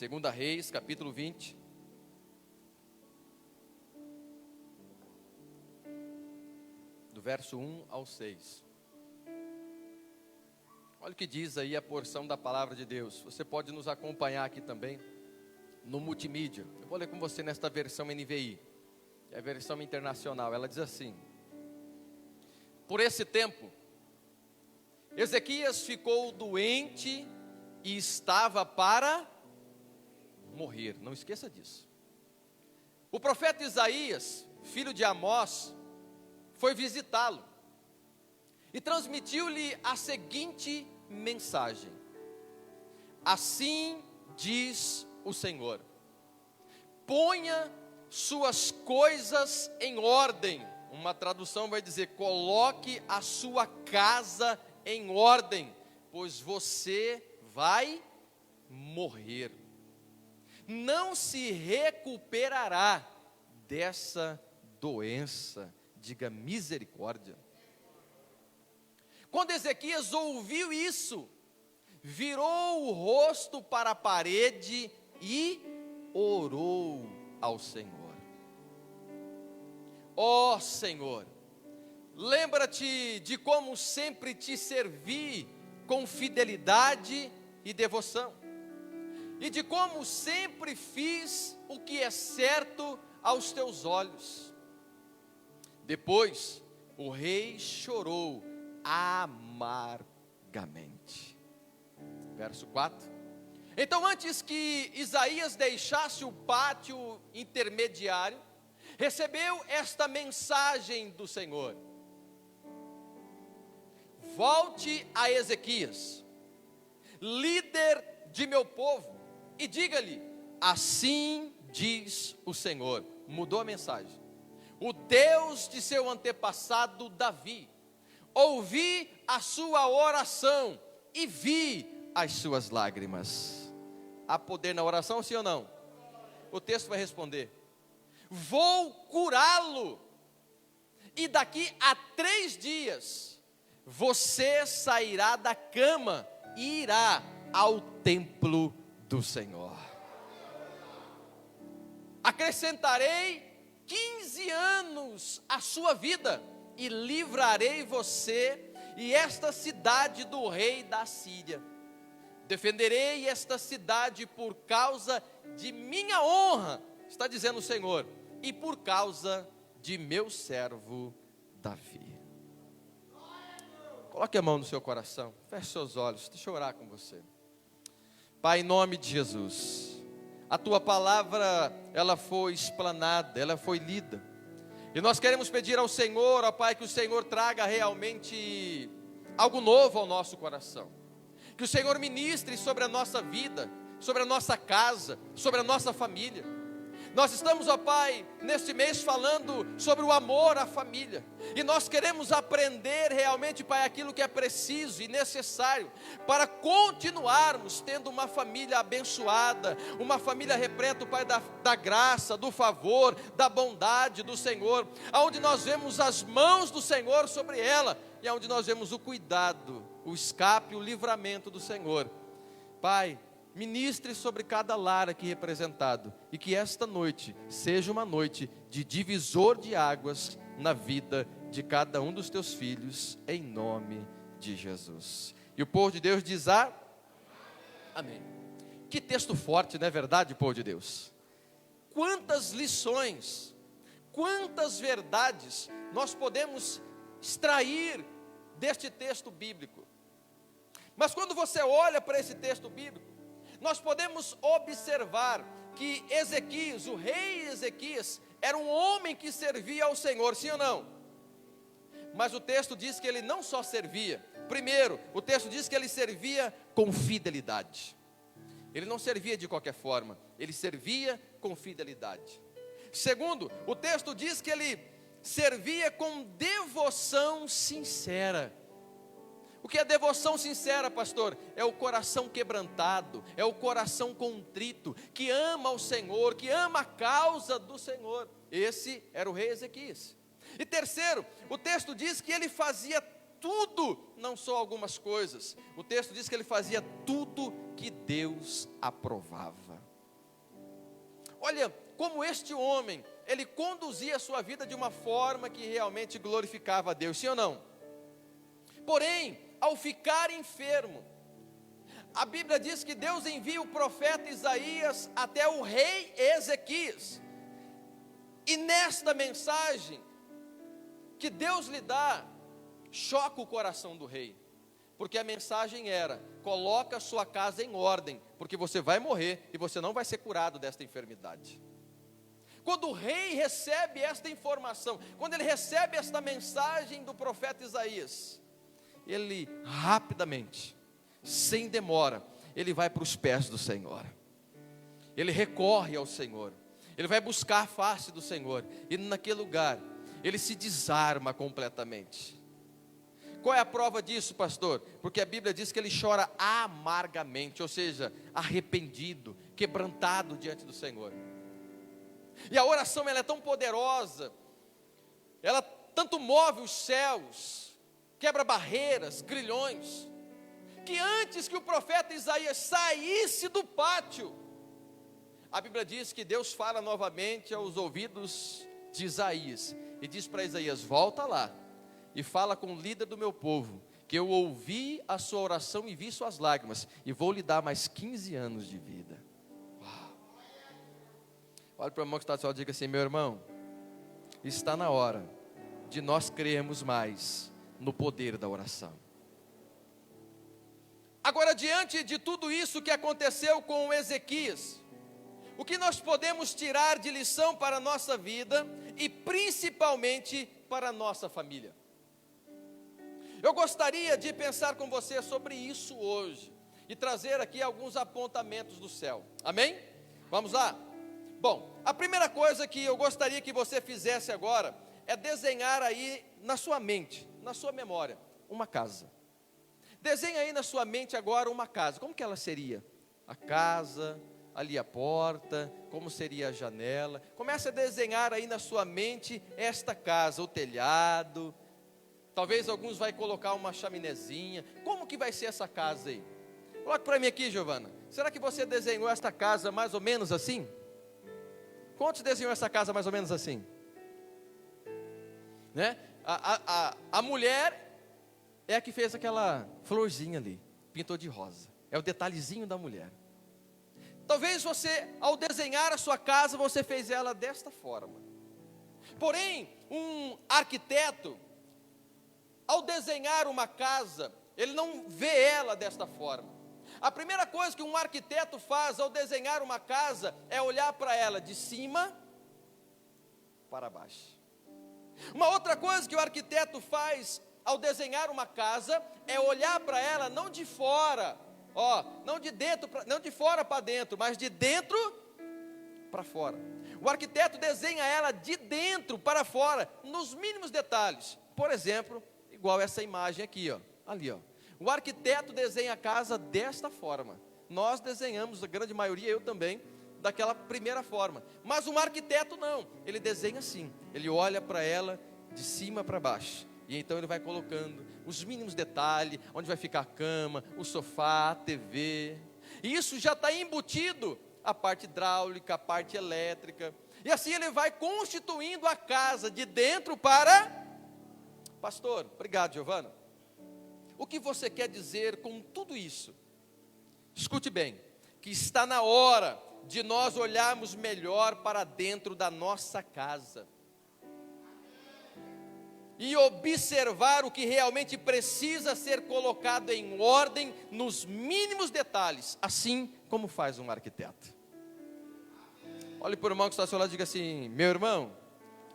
Segunda Reis, capítulo 20. Do verso 1 ao 6. Olha o que diz aí a porção da palavra de Deus. Você pode nos acompanhar aqui também no multimídia. Eu vou ler com você nesta versão NVI, que é a versão internacional. Ela diz assim: por esse tempo, Ezequias ficou doente e estava para morrer. Não esqueça disso. O profeta Isaías, filho de Amós, foi visitá-lo e transmitiu-lhe a seguinte mensagem: assim diz o Senhor, ponha suas coisas em ordem. Uma tradução vai dizer: coloque a sua casa em ordem, pois você vai morrer. Não se recuperará dessa doença. Diga misericórdia. Quando Ezequias ouviu isso, virou o rosto para a parede e orou ao Senhor. Ó Senhor, lembra-te de como sempre te servi com fidelidade e devoção, e de como sempre fiz o que é certo aos teus olhos. Depois, o rei chorou amargamente. Verso 4. Então, antes que Isaías deixasse o pátio intermediário, recebeu esta mensagem do Senhor: volte a Ezequias, líder de meu povo, e diga-lhe: assim diz o Senhor. Mudou a mensagem. O Deus de seu antepassado Davi, ouvi a sua oração e vi as suas lágrimas. Há poder na oração, sim ou não? O texto vai responder: vou curá-lo, e daqui a 3 dias, você sairá da cama e irá ao templo do Senhor. Acrescentarei 15 anos à sua vida, e livrarei você e esta cidade do rei da Síria. Defenderei esta cidade por causa de minha honra, está dizendo o Senhor, e por causa de meu servo Davi. Coloque a mão no seu coração, feche seus olhos, deixa eu orar com você. Pai, em nome de Jesus, a tua palavra, ela foi explanada, ela foi lida, e nós queremos pedir ao Senhor, ó Pai, que o Senhor traga realmente algo novo ao nosso coração, que o Senhor ministre sobre a nossa vida, sobre a nossa casa, sobre a nossa família. Nós estamos, ó Pai, neste mês falando sobre o amor à família, e nós queremos aprender realmente, Pai, aquilo que é preciso e necessário para continuarmos tendo uma família abençoada, uma família repleta, Pai, da graça, do favor, da bondade do Senhor, aonde nós vemos as mãos do Senhor sobre ela, e aonde nós vemos o cuidado, o escape, o livramento do Senhor. Pai, ministre sobre cada lar aqui representado, e que esta noite seja uma noite de divisor de águas na vida de cada um dos teus filhos, em nome de Jesus. E o povo de Deus diz amém. Que texto forte, não é verdade, povo de Deus? Quantas lições, quantas verdades nós podemos extrair deste texto bíblico. Mas quando você olha para esse texto bíblico, nós podemos observar que Ezequias, o rei Ezequias, era um homem que servia ao Senhor, sim ou não? Mas o texto diz que ele não só servia. Primeiro, o texto diz que ele servia com fidelidade. Ele não servia de qualquer forma, ele servia com fidelidade. Segundo, o texto diz que ele servia com devoção sincera. O que é devoção sincera, pastor? É o coração quebrantado, é o coração contrito, que ama o Senhor, que ama a causa do Senhor. Esse era o rei Ezequias. E terceiro, o texto diz que ele fazia tudo, não só algumas coisas. O texto diz que ele fazia tudo que Deus aprovava. Olha, como este homem, ele conduzia a sua vida de uma forma que realmente glorificava a Deus, sim ou não? Porém, ao ficar enfermo, a Bíblia diz que Deus envia o profeta Isaías até o rei Ezequias. E nesta mensagem que Deus lhe dá, choca o coração do rei. Porque a mensagem era: coloca a sua casa em ordem, porque você vai morrer e você não vai ser curado desta enfermidade. Quando o rei recebe esta informação, quando ele recebe esta mensagem do profeta Isaías, ele rapidamente, sem demora, ele vai para os pés do Senhor. Ele recorre ao Senhor. Ele vai buscar a face do Senhor. E naquele lugar, ele se desarma completamente. Qual é a prova disso, pastor? Porque a Bíblia diz que ele chora amargamente, ou seja, arrependido, quebrantado diante do Senhor. E a oração, ela é tão poderosa, ela tanto move os céus, quebra barreiras, grilhões, que antes que o profeta Isaías saísse do pátio, a Bíblia diz que Deus fala novamente aos ouvidos de Isaías, e diz para Isaías: volta lá, e fala com o líder do meu povo, que eu ouvi a sua oração e vi suas lágrimas, e vou lhe dar mais 15 anos de vida. Uau. Olha para o irmão que está do seu lado e diga assim: meu irmão, está na hora de nós crermos mais no poder da oração. Agora, diante de tudo isso que aconteceu com Ezequias, o que nós podemos tirar de lição para a nossa vida e principalmente para a nossa família? Eu gostaria de pensar com você sobre isso hoje e trazer aqui alguns apontamentos do céu. Amém? Vamos lá? Bom, a primeira coisa que eu gostaria que você fizesse agora é desenhar aí na sua mente, na sua memória, uma casa. Desenha aí na sua mente agora uma casa. Como que ela seria? A casa, ali a porta, como seria a janela. Comece a desenhar aí na sua mente esta casa, o telhado. Talvez alguns vai colocar uma chaminézinha. Como que vai ser essa casa aí? Coloque para mim aqui, Giovana. Será que você desenhou esta casa mais ou menos assim? Quantos desenhou essa casa mais ou menos assim? Né? A mulher é a que fez aquela florzinha ali, pintou de rosa. É o detalhezinho da mulher. Talvez você, ao desenhar a sua casa, você fez ela desta forma. Porém, um arquiteto, ao desenhar uma casa, ele não vê ela desta forma. A primeira coisa que um arquiteto faz ao desenhar uma casa é olhar para ela de cima para baixo. Uma outra coisa que o arquiteto faz ao desenhar uma casa é olhar para ela não de fora, não de dentro, não de fora para dentro, mas de dentro para fora. O arquiteto desenha ela de dentro para fora, nos mínimos detalhes. Por exemplo, igual essa imagem aqui, ali, O arquiteto desenha a casa desta forma. Nós desenhamos, a grande maioria, eu também, daquela primeira forma. Mas um arquiteto não, ele desenha assim. Ele olha para ela de cima para baixo. E então ele vai colocando os mínimos detalhes, onde vai ficar a cama, o sofá, a TV. E isso já está embutido, a parte hidráulica, a parte elétrica. E assim ele vai constituindo a casa de dentro para... Pastor, obrigado, Giovana. O que você quer dizer com tudo isso? Escute bem, que está na hora de nós olharmos melhor para dentro da nossa casa e observar o que realmente precisa ser colocado em ordem nos mínimos detalhes, assim como faz um arquiteto. Olhe para o irmão que está ao seu lado e diga assim: meu irmão,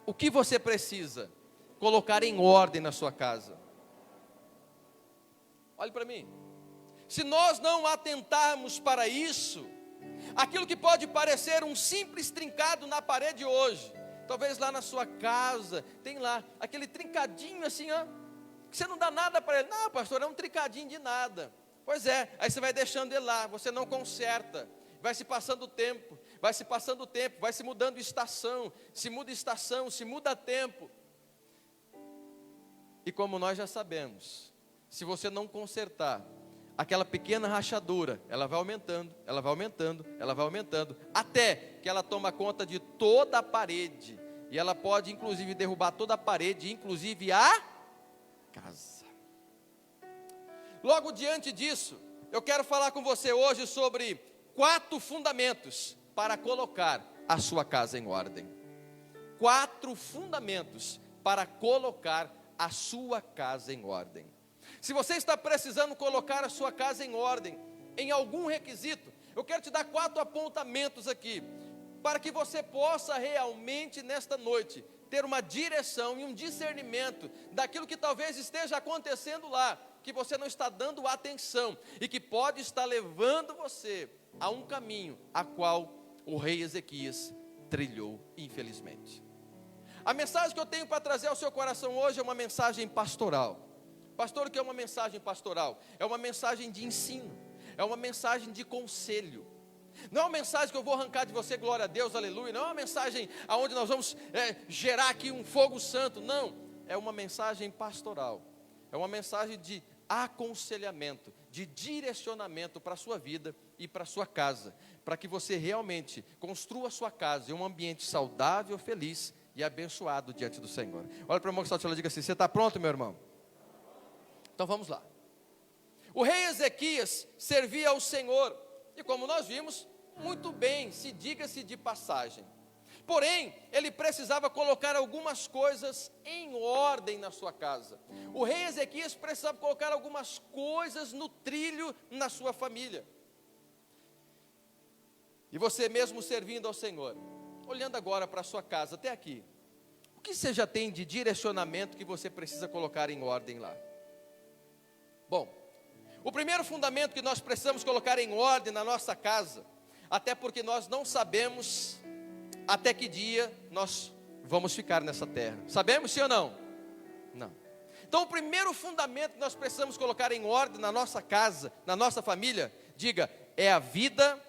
o que você precisa colocar em ordem na sua casa? Olhe para mim. Se nós não atentarmos para isso, aquilo que pode parecer um simples trincado na parede hoje, talvez lá na sua casa, tem lá aquele trincadinho assim, que você não dá nada para ele. Não, pastor, é um trincadinho de nada. Pois é, aí você vai deixando ele lá, você não conserta. Vai se passando o tempo, vai se mudando estação, se muda tempo. E como nós já sabemos, se você não consertar, aquela pequena rachadura, ela vai aumentando, ela vai aumentando, ela vai aumentando, até que ela toma conta de toda a parede, e ela pode inclusive derrubar toda a parede, inclusive a casa. Logo diante disso, eu quero falar com você hoje sobre 4 fundamentos para colocar a sua casa em ordem. 4 fundamentos para colocar a sua casa em ordem. Se você está precisando colocar a sua casa em ordem, em algum requisito, eu quero te dar 4 apontamentos aqui, para que você possa realmente nesta noite, ter uma direção e um discernimento, daquilo que talvez esteja acontecendo lá, que você não está dando atenção, e que pode estar levando você a um caminho, a qual o rei Ezequias trilhou, infelizmente. A mensagem que eu tenho para trazer ao seu coração hoje é uma mensagem pastoral. Pastor, o que é uma mensagem pastoral? É uma mensagem de ensino, é uma mensagem de conselho. Não é uma mensagem que eu vou arrancar de você, glória a Deus, aleluia. Não é uma mensagem onde nós vamos gerar aqui um fogo santo. Não, é uma mensagem pastoral. É uma mensagem de aconselhamento, de direcionamento para a sua vida e para a sua casa, para que você realmente construa a sua casa em um ambiente saudável, feliz e abençoado diante do Senhor. Olha para o irmão que está ao seu lado e diga assim: você está pronto, meu irmão? Então vamos lá. O rei Ezequias servia ao Senhor, e como nós vimos, muito bem, se diga-se de passagem. Porém, ele precisava colocar algumas coisas em ordem na sua casa. O rei Ezequias precisava colocar algumas coisas no trilho na sua família. E você mesmo servindo ao Senhor, olhando agora para a sua casa, até aqui, o que você já tem de direcionamento que você precisa colocar em ordem lá? Bom, o primeiro fundamento que nós precisamos colocar em ordem na nossa casa, até porque nós não sabemos até que dia nós vamos ficar nessa terra. Sabemos, sim ou não? Não. Então o primeiro fundamento que nós precisamos colocar em ordem na nossa casa, na nossa família, diga, é a vida.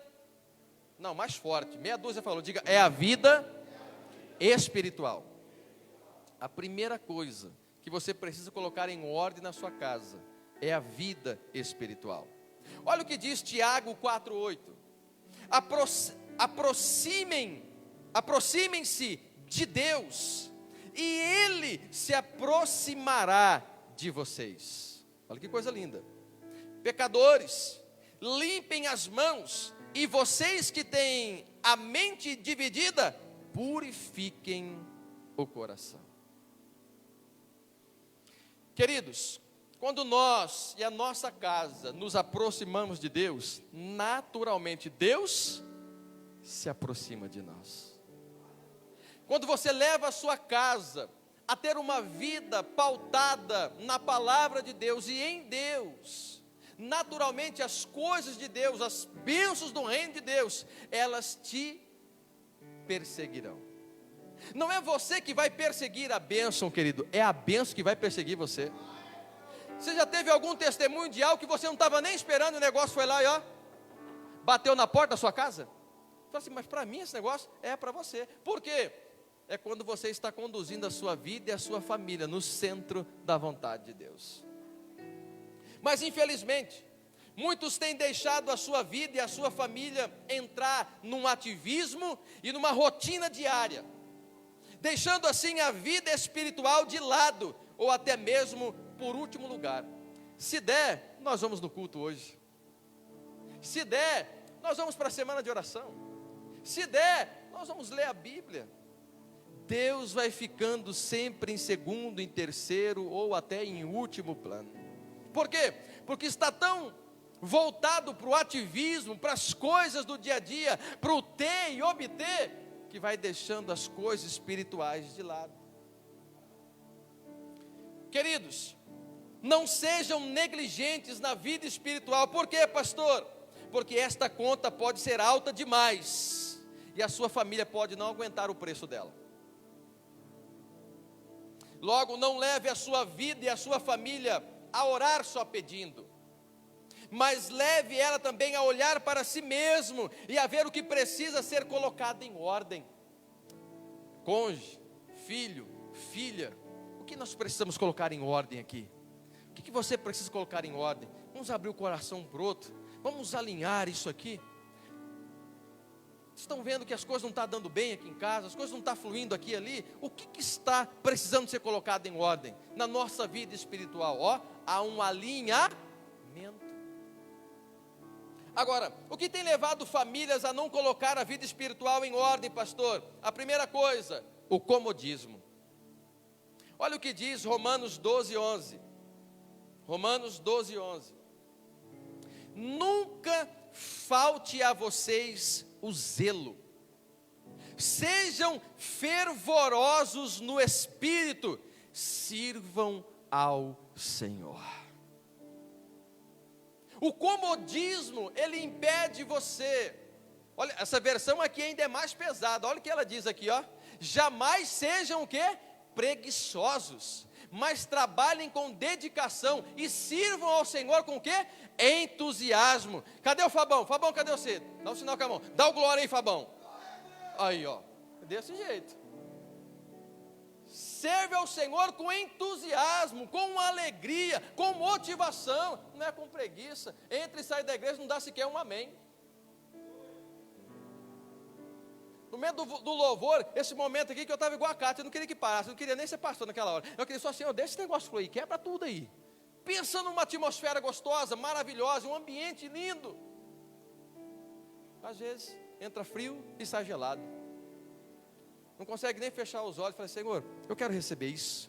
Não, mais forte, meia dúzia falou, diga, é a vida espiritual. A primeira coisa que você precisa colocar em ordem na sua casa é a vida espiritual. Olha o que diz Tiago 4,8. Aproximem-se de Deus, e Ele se aproximará de vocês. Olha que coisa linda. Pecadores, limpem as mãos, e vocês que têm a mente dividida, purifiquem o coração. Queridos, quando nós e a nossa casa nos aproximamos de Deus, naturalmente Deus se aproxima de nós. Quando você leva a sua casa a ter uma vida pautada na palavra de Deus e em Deus, naturalmente as coisas de Deus, as bênçãos do reino de Deus, elas te perseguirão. Não é você que vai perseguir a bênção, querido, é a bênção que vai perseguir você. Você já teve algum testemunho de algo que você não estava nem esperando, o negócio foi lá e bateu na porta da sua casa? Fala assim, mas para mim esse negócio é para você. Por quê? É quando você está conduzindo a sua vida e a sua família no centro da vontade de Deus. Mas infelizmente, muitos têm deixado a sua vida e a sua família entrar num ativismo e numa rotina diária, deixando assim a vida espiritual de lado, ou até mesmo por último lugar. Se der, nós vamos no culto hoje. Se der, nós vamos para a semana de oração. Se der, nós vamos ler a Bíblia. Deus vai ficando sempre em segundo, em terceiro ou até em último plano. Por quê? Porque está tão voltado para o ativismo, para as coisas do dia a dia, para o ter e obter, que vai deixando as coisas espirituais de lado. Queridos, não sejam negligentes na vida espiritual. Por quê, pastor? Porque esta conta pode ser alta demais, e a sua família pode não aguentar o preço dela. Logo, não leve a sua vida e a sua família a orar só pedindo, mas leve ela também a olhar para si mesmo e a ver o que precisa ser colocado em ordem. Cônjuge, filho, filha, o que nós precisamos colocar em ordem aqui? O que você precisa colocar em ordem? Vamos abrir o coração um para o outro. Vamos alinhar isso aqui. Estão vendo que as coisas não estão dando bem aqui em casa, as coisas não estão fluindo aqui e ali. O que está precisando ser colocado em ordem na nossa vida espiritual? Há um alinhamento. Agora, o que tem levado famílias a não colocar a vida espiritual em ordem, pastor? A primeira coisa, o comodismo. Olha o que diz Romanos 12:11. Romanos 12:11. Nunca falte a vocês o zelo, sejam fervorosos no espírito, sirvam ao Senhor. O comodismo, ele impede você. Olha, essa versão aqui ainda é mais pesada. Olha o que ela diz aqui, jamais sejam o quê? Preguiçosos, mas trabalhem com dedicação e sirvam ao Senhor com o quê? Entusiasmo. Cadê o Fabão? Fabão, cadê você? Dá um sinal com a mão. Dá o glória aí, Fabão. Aí, desse jeito. Serve ao Senhor com entusiasmo, com alegria, com motivação. Não é com preguiça. Entra e sai da igreja, não dá sequer um amém. No meio do louvor, esse momento aqui que eu estava igual a Cátia, eu não queria que parasse, eu não queria nem ser pastor naquela hora. Eu queria só assim, deixa esse negócio fluir, quebra tudo aí. Pensa numa atmosfera gostosa, maravilhosa, um ambiente lindo. Às vezes, entra frio e sai gelado. Não consegue nem fechar os olhos e falar, Senhor, eu quero receber isso.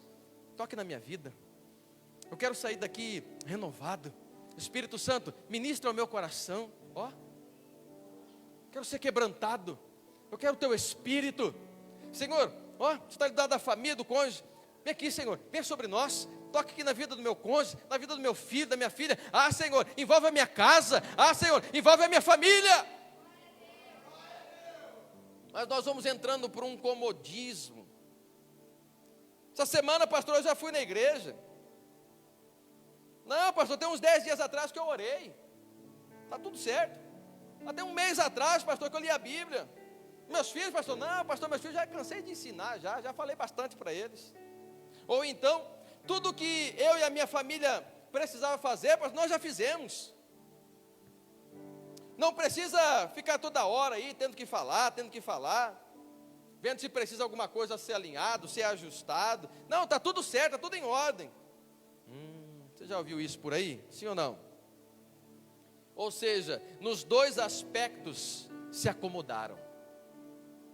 Toque na minha vida. Eu quero sair daqui renovado. Espírito Santo, ministra ao meu coração. Quero ser quebrantado. Eu quero o teu Espírito. Senhor, você está ligado da família, do cônjuge. Vem aqui, Senhor, vem sobre nós. Toque aqui na vida do meu cônjuge, na vida do meu filho, da minha filha. Senhor, envolve a minha casa. Senhor, envolve a minha família. Mas nós vamos entrando por um comodismo. Essa semana, pastor, eu já fui na igreja. Não, pastor, tem uns 10 dias atrás que eu orei. Está tudo certo. Até um mês atrás, pastor, que eu li a Bíblia. Meus filhos, pastor, não, pastor, meus filhos já cansei de ensinar, já falei bastante para eles. Ou então, tudo que eu e a minha família precisava fazer, pastor, nós já fizemos. Não precisa ficar toda hora aí, tendo que falar, vendo se precisa alguma coisa ser alinhado, ser ajustado. Não, está tudo certo, está tudo em ordem. Você já ouviu isso por aí? Sim ou não? Ou seja, nos dois aspectos se acomodaram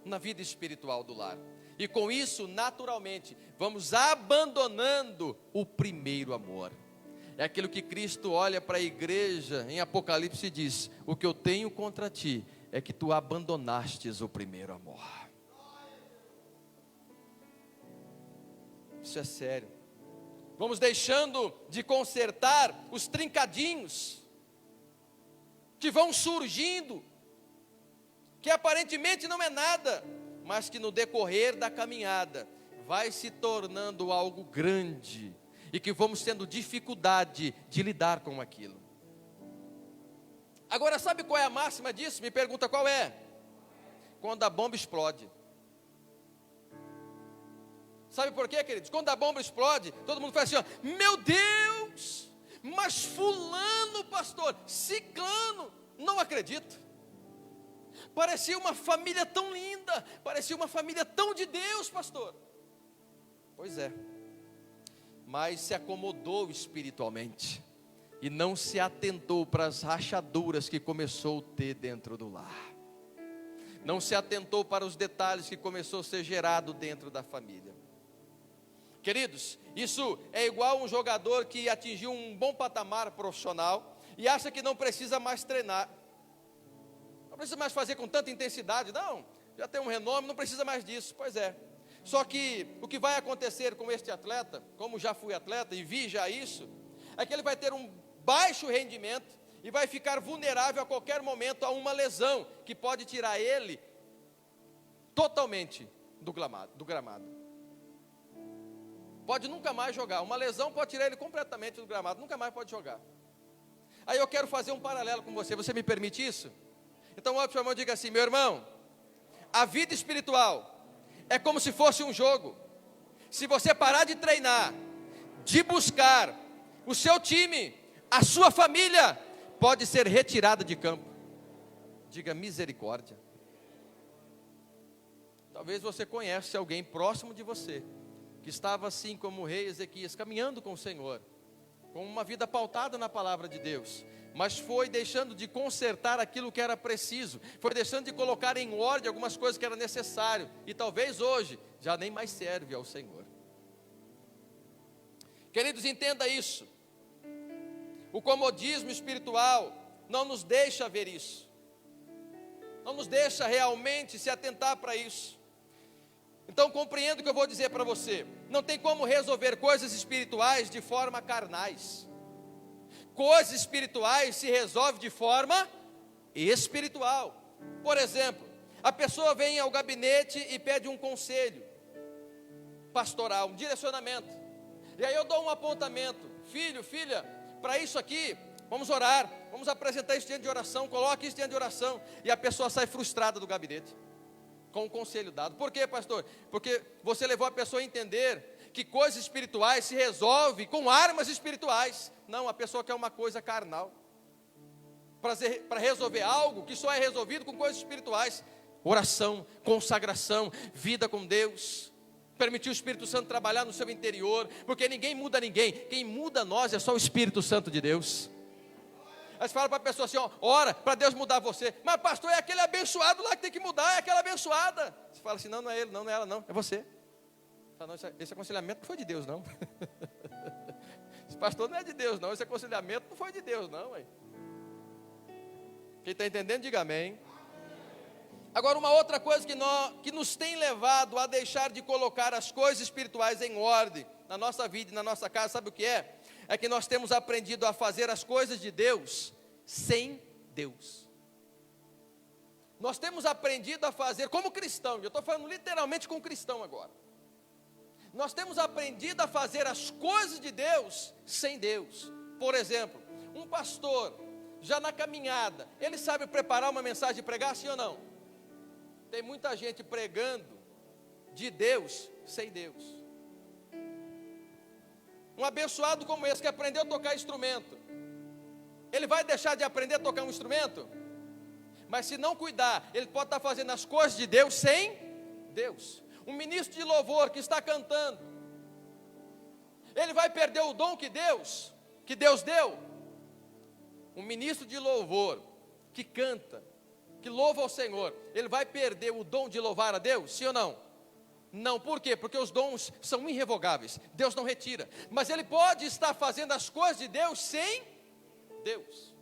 na vida espiritual do lar. E com isso, naturalmente, vamos abandonando o primeiro amor. É aquilo que Cristo olha para a igreja em Apocalipse e diz: o que eu tenho contra ti é que tu abandonastes o primeiro amor. Isso é sério. Vamos deixando de consertar os trincadinhos que vão surgindo, que aparentemente não é nada, mas que no decorrer da caminhada vai se tornando algo grande, e que vamos tendo dificuldade de lidar com aquilo. Agora, sabe qual é a máxima disso? Me pergunta qual é? Quando a bomba explode. Sabe por quê, queridos? Quando a bomba explode, todo mundo fala assim, meu Deus, mas fulano, pastor, ciclano, não acredito. Parecia uma família tão linda, parecia uma família tão de Deus, pastor. Pois é, mas se acomodou espiritualmente e não se atentou para as rachaduras que começou a ter dentro do lar. Não se atentou para os detalhes que começou a ser gerado dentro da família. Queridos, isso é igual um jogador que atingiu um bom patamar profissional e acha que não precisa mais treinar. Não precisa mais fazer com tanta intensidade, não. Já tem um renome, não precisa mais disso. Pois é. Só que o que vai acontecer com este atleta, como já fui atleta e vi já isso, é que ele vai ter um baixo rendimento e vai ficar vulnerável a qualquer momento a uma lesão que pode tirar ele totalmente do gramado. Pode nunca mais jogar. Uma lesão pode tirar ele completamente do gramado, nunca mais pode jogar. Aí eu quero fazer um paralelo com você. Você me permite isso? Então olha para o seu irmão e diga assim: meu irmão, a vida espiritual é como se fosse um jogo. Se você parar de treinar, de buscar o seu time, a sua família pode ser retirada de campo. Diga misericórdia. Talvez você conheça alguém próximo de você, que estava assim como o rei Ezequias, caminhando com o Senhor, com uma vida pautada na palavra de Deus, mas foi deixando de consertar aquilo que era preciso, foi deixando de colocar em ordem algumas coisas que era necessário, e talvez hoje já nem mais serve ao Senhor. Queridos, entenda isso. O comodismo espiritual não nos deixa ver isso, não nos deixa realmente se atentar para isso. Então compreenda o que eu vou dizer para você. Não tem como resolver coisas espirituais de forma carnais. Coisas espirituais se resolvem de forma espiritual. Por exemplo, a pessoa vem ao gabinete e pede um conselho pastoral, um direcionamento. E aí eu dou um apontamento: filho, filha, para isso aqui, vamos orar, vamos apresentar isso diante de oração, coloque isso diante de oração. E a pessoa sai frustrada do gabinete com o conselho dado. Por quê, pastor? Porque você levou a pessoa a entender que coisas espirituais se resolvem com armas espirituais. Não, a pessoa quer uma coisa carnal para resolver algo que só é resolvido com coisas espirituais. Oração, consagração, vida com Deus, permitir o Espírito Santo trabalhar no seu interior, porque ninguém muda ninguém, quem muda nós é só o Espírito Santo de Deus. Aí você fala para a pessoa assim, ó, ora para Deus mudar você. Mas pastor, é aquele abençoado lá que tem que mudar, é aquela abençoada. Você fala assim, não, não é ele, não é ela, não, é você. Não, esse aconselhamento não foi de Deus, não. Esse pastor não é de Deus, não, esse aconselhamento não foi de Deus, não. Hein? Quem está entendendo, diga amém. Agora, uma outra coisa que nos tem levado a deixar de colocar as coisas espirituais em ordem na nossa vida e na nossa casa, sabe o que é? É que nós temos aprendido a fazer as coisas de Deus sem Deus. Nós temos aprendido a fazer como cristão, eu estou falando literalmente com cristão agora. Nós temos aprendido a fazer as coisas de Deus sem Deus. Por exemplo, um pastor, já na caminhada, ele sabe preparar uma mensagem e pregar, sim ou não? Tem muita gente pregando de Deus sem Deus. Um abençoado como esse que aprendeu a tocar instrumento, ele vai deixar de aprender a tocar um instrumento? Mas se não cuidar, ele pode estar fazendo as coisas de Deus sem Deus. Um ministro de louvor que está cantando, ele vai perder o dom que Deus deu? Um ministro de louvor que canta, que louva ao Senhor, ele vai perder o dom de louvar a Deus? Sim ou não? Não, por quê? Porque os dons são irrevogáveis, Deus não retira. Mas ele pode estar fazendo as coisas de Deus sem Deus.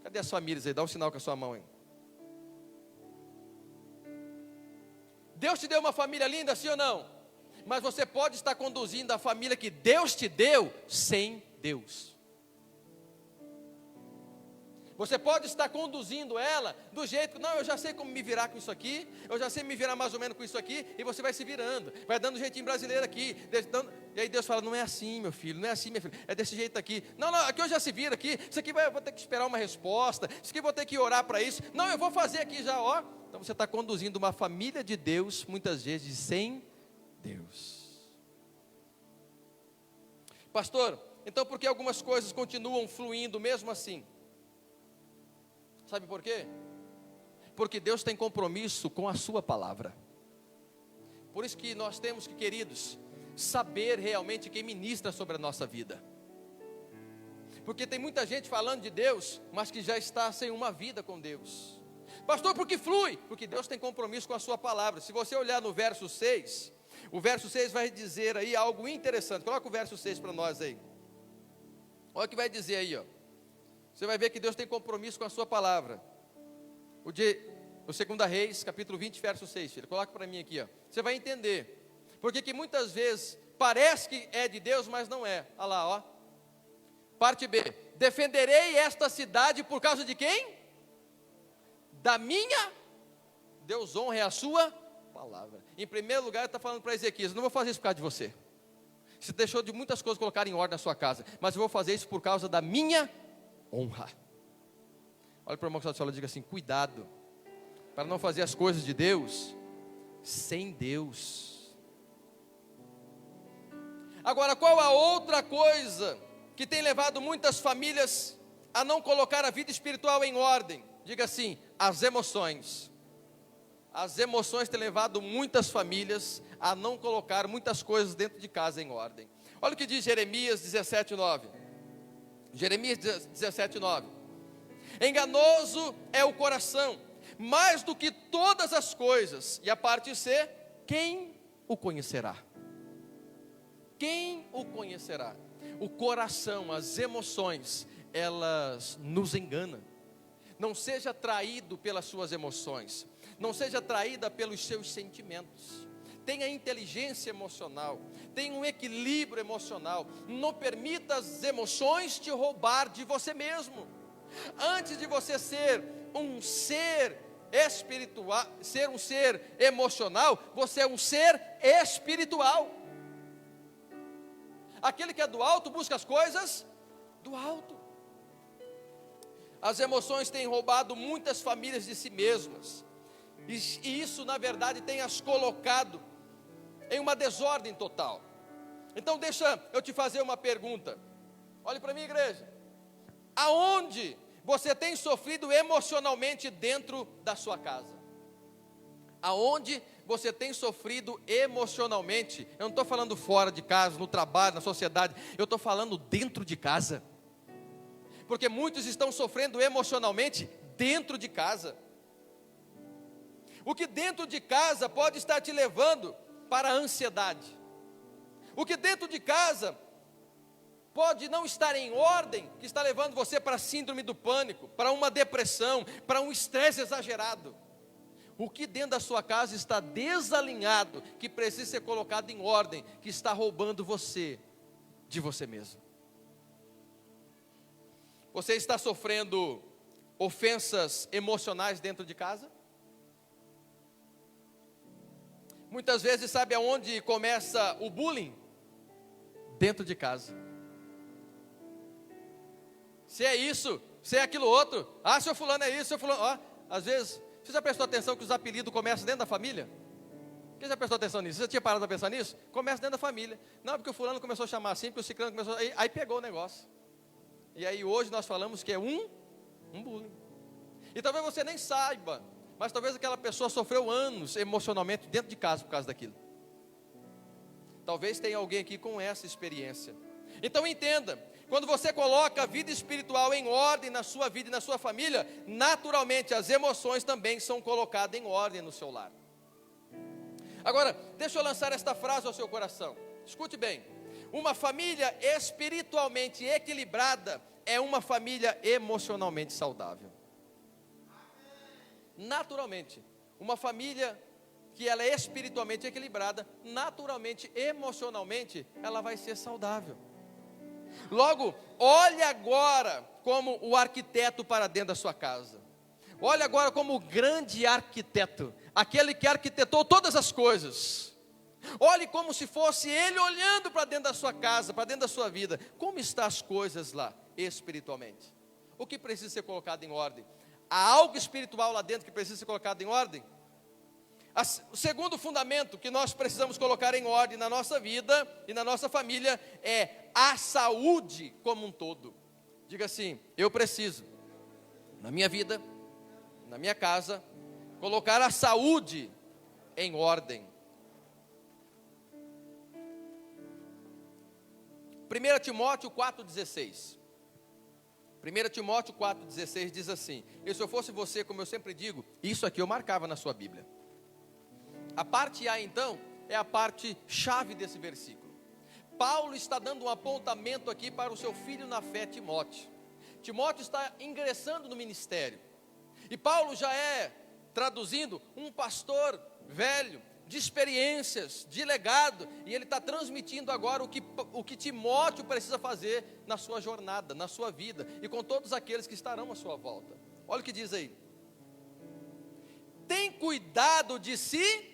Cadê as famílias aí? Dá um sinal com a sua mão aí. Deus te deu uma família linda, sim ou não? Mas você pode estar conduzindo a família que Deus te deu sem Deus. Você pode estar conduzindo ela do jeito, não, eu já sei como me virar com isso aqui, eu já sei me virar mais ou menos com isso aqui, e você vai se virando, vai dando um jeitinho brasileiro aqui, e aí Deus fala, não é assim meu filho, não é assim minha filha, é desse jeito aqui, não, aqui eu já se vira aqui, isso aqui eu vou ter que esperar uma resposta, isso aqui eu vou ter que orar para isso, não, eu vou fazer aqui já, ó. Então você está conduzindo uma família de Deus, muitas vezes sem Deus. Pastor, então por que algumas coisas continuam fluindo mesmo assim? Sabe por quê? Porque Deus tem compromisso com a sua palavra. Por isso que nós temos que, queridos, saber realmente quem ministra sobre a nossa vida. Porque tem muita gente falando de Deus, mas que já está sem uma vida com Deus. Pastor, por que flui? Porque Deus tem compromisso com a sua palavra. Se você olhar no verso 6, o verso 6 vai dizer aí algo interessante. Coloca o verso 6 para nós aí. Olha o que vai dizer aí, ó. Você vai ver que Deus tem compromisso com a sua palavra. O 2 Reis, capítulo 20, verso 6, filho. Coloca para mim aqui, ó. Você vai entender. Porque que muitas vezes parece que é de Deus, mas não é. Olha lá, ó. Parte B. Defenderei esta cidade por causa de quem? Da minha. Deus honra a sua palavra. Em primeiro lugar, ele está falando para Ezequias, não vou fazer isso por causa de você. Você deixou de muitas coisas colocar em ordem na sua casa, mas eu vou fazer isso por causa da minha honra. Olha para o irmão que está do seu lado e diga assim, cuidado, para não fazer as coisas de Deus sem Deus. Agora, qual a outra coisa que tem levado muitas famílias a não colocar a vida espiritual em ordem? Diga assim: as emoções. As emoções têm levado muitas famílias a não colocar muitas coisas dentro de casa em ordem. Olha o que diz Jeremias 17:9. Jeremias 17:9. Enganoso é o coração, mais do que todas as coisas. E a parte C, quem o conhecerá? Quem o conhecerá? O coração, as emoções, elas nos enganam. Não seja traído pelas suas emoções. Não seja traída pelos seus sentimentos. Tenha inteligência emocional. Tenha um equilíbrio emocional. Não permita as emoções te roubar de você mesmo. Antes de você ser um ser espiritual, ser um ser emocional, você é um ser espiritual. Aquele que é do alto busca as coisas do alto. As emoções têm roubado muitas famílias de si mesmas. E isso, na verdade, tem as colocado em uma desordem total. Então, deixa eu te fazer uma pergunta. Olhe para mim, igreja. Aonde você tem sofrido emocionalmente dentro da sua casa? Aonde você tem sofrido emocionalmente? Eu não estou falando fora de casa, no trabalho, na sociedade. Eu estou falando dentro de casa. Porque muitos estão sofrendo emocionalmente dentro de casa. O que dentro de casa pode estar te levando para a ansiedade. O que dentro de casa pode não estar em ordem, que está levando você para a síndrome do pânico, para uma depressão, para um estresse exagerado. O que dentro da sua casa está desalinhado, que precisa ser colocado em ordem, que está roubando você de você mesmo. Você está sofrendo ofensas emocionais dentro de casa? Muitas vezes, sabe aonde começa o bullying? Dentro de casa. Se é isso, se é aquilo outro, seu fulano é isso, seu fulano, às vezes, você já prestou atenção que os apelidos começam dentro da família? Quem já prestou atenção nisso? Você já tinha parado para pensar nisso? Começa dentro da família. Não, porque o fulano começou a chamar assim, porque o ciclano começou, aí pegou o negócio. E aí hoje nós falamos que é um bullying. E talvez você nem saiba, mas talvez aquela pessoa sofreu anos emocionalmente dentro de casa por causa daquilo. Talvez tenha alguém aqui com essa experiência. Então entenda, quando você coloca a vida espiritual em ordem na sua vida e na sua família, naturalmente as emoções também são colocadas em ordem no seu lar. Agora, deixa eu lançar esta frase ao seu coração. Escute bem. Uma família espiritualmente equilibrada é uma família emocionalmente saudável. Naturalmente, uma família que ela é espiritualmente equilibrada, naturalmente, emocionalmente, ela vai ser saudável. Logo, olhe agora como o arquiteto para dentro da sua casa. Olhe agora como o grande arquiteto, aquele que arquitetou todas as coisas. Olhe como se fosse ele olhando para dentro da sua casa, para dentro da sua vida. Como estão as coisas lá, espiritualmente? O que precisa ser colocado em ordem? Há algo espiritual lá dentro que precisa ser colocado em ordem? O segundo fundamento que nós precisamos colocar em ordem na nossa vida e na nossa família é a saúde como um todo. Diga assim: eu preciso, na minha vida, na minha casa, colocar a saúde em ordem. 1 Timóteo 4,16. 1 Timóteo 4,16 diz assim: e se eu fosse você, como eu sempre digo, isso aqui eu marcava na sua Bíblia. A parte A, então, é a parte chave desse versículo. Paulo está dando um apontamento aqui para o seu filho na fé, Timóteo. Timóteo está ingressando no ministério. E Paulo já é, traduzindo, um pastor velho, de experiências, de legado. E ele está transmitindo agora o que Timóteo precisa fazer na sua jornada, na sua vida. E com todos aqueles que estarão à sua volta. Olha o que diz aí. Tem cuidado de si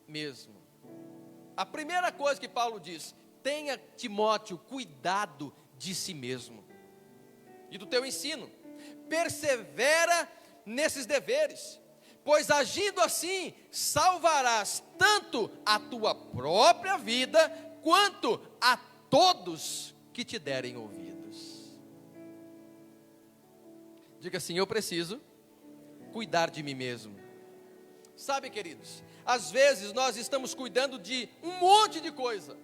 mesmo. A primeira coisa que Paulo diz: tenha, Timóteo, cuidado de si mesmo e do teu ensino. Persevera nesses deveres, pois agindo assim salvarás tanto a tua própria vida quanto a todos que te derem ouvidos. Diga assim: eu preciso cuidar de mim mesmo. Sabe, queridos, às vezes nós estamos cuidando de um monte de coisa.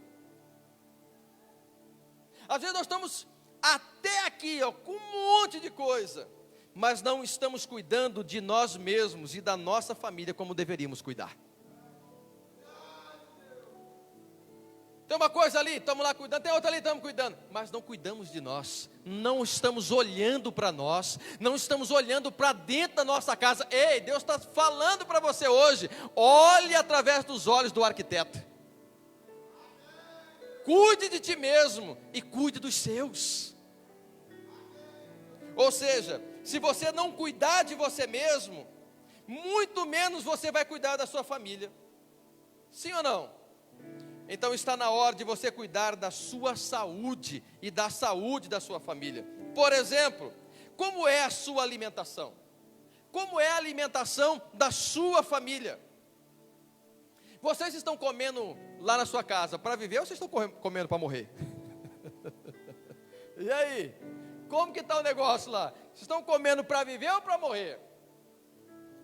Às vezes nós estamos até aqui, ó, com um monte de coisa, mas não estamos cuidando de nós mesmos e da nossa família como deveríamos cuidar. Tem uma coisa ali, estamos lá cuidando, tem outra ali, estamos cuidando, mas não cuidamos de nós, não estamos olhando para nós, não estamos olhando para dentro da nossa casa. Ei, Deus está falando para você hoje, olhe através dos olhos do arquiteto. Cuide de ti mesmo e cuide dos seus. Ou seja, se você não cuidar de você mesmo, muito menos você vai cuidar da sua família. Sim ou não? Então está na hora de você cuidar da sua saúde e da saúde da sua família. Por exemplo, como é a sua alimentação? Como é a alimentação da sua família? Vocês estão comendo lá na sua casa para viver ou vocês estão comendo para morrer? E aí? Como que está o negócio lá? Vocês estão comendo para viver ou para morrer?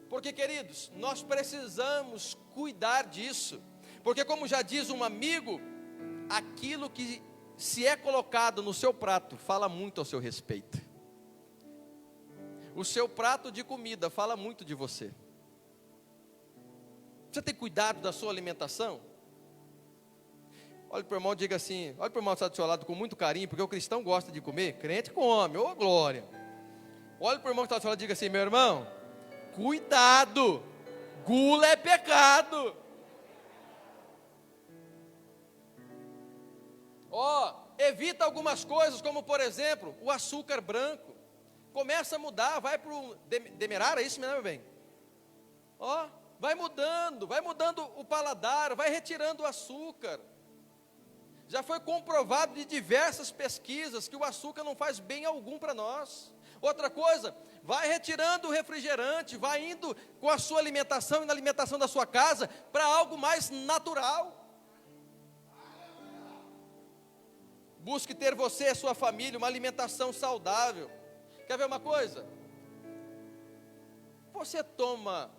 Porque, queridos, nós precisamos cuidar disso. Porque, como já diz um amigo, aquilo que se é colocado no seu prato fala muito ao seu respeito. O seu prato de comida fala muito de você. Você tem cuidado da sua alimentação? Olha para o irmão e diga assim, olha para o irmão que está do seu lado com muito carinho, porque o cristão gosta de comer, crente come, ô glória. Olha para o irmão que está do seu lado e diga assim: meu irmão, cuidado, gula é pecado. Evita algumas coisas, como por exemplo, o açúcar branco. Começa a mudar, vai para o demerara, é isso mesmo, meu bem? Vai mudando o paladar, vai retirando o açúcar. Já foi comprovado de diversas pesquisas que o açúcar não faz bem algum para nós. Outra coisa, vai retirando o refrigerante, vai indo com a sua alimentação e na alimentação da sua casa para algo mais natural. Busque ter você e a sua família uma alimentação saudável. Quer ver uma coisa? Você toma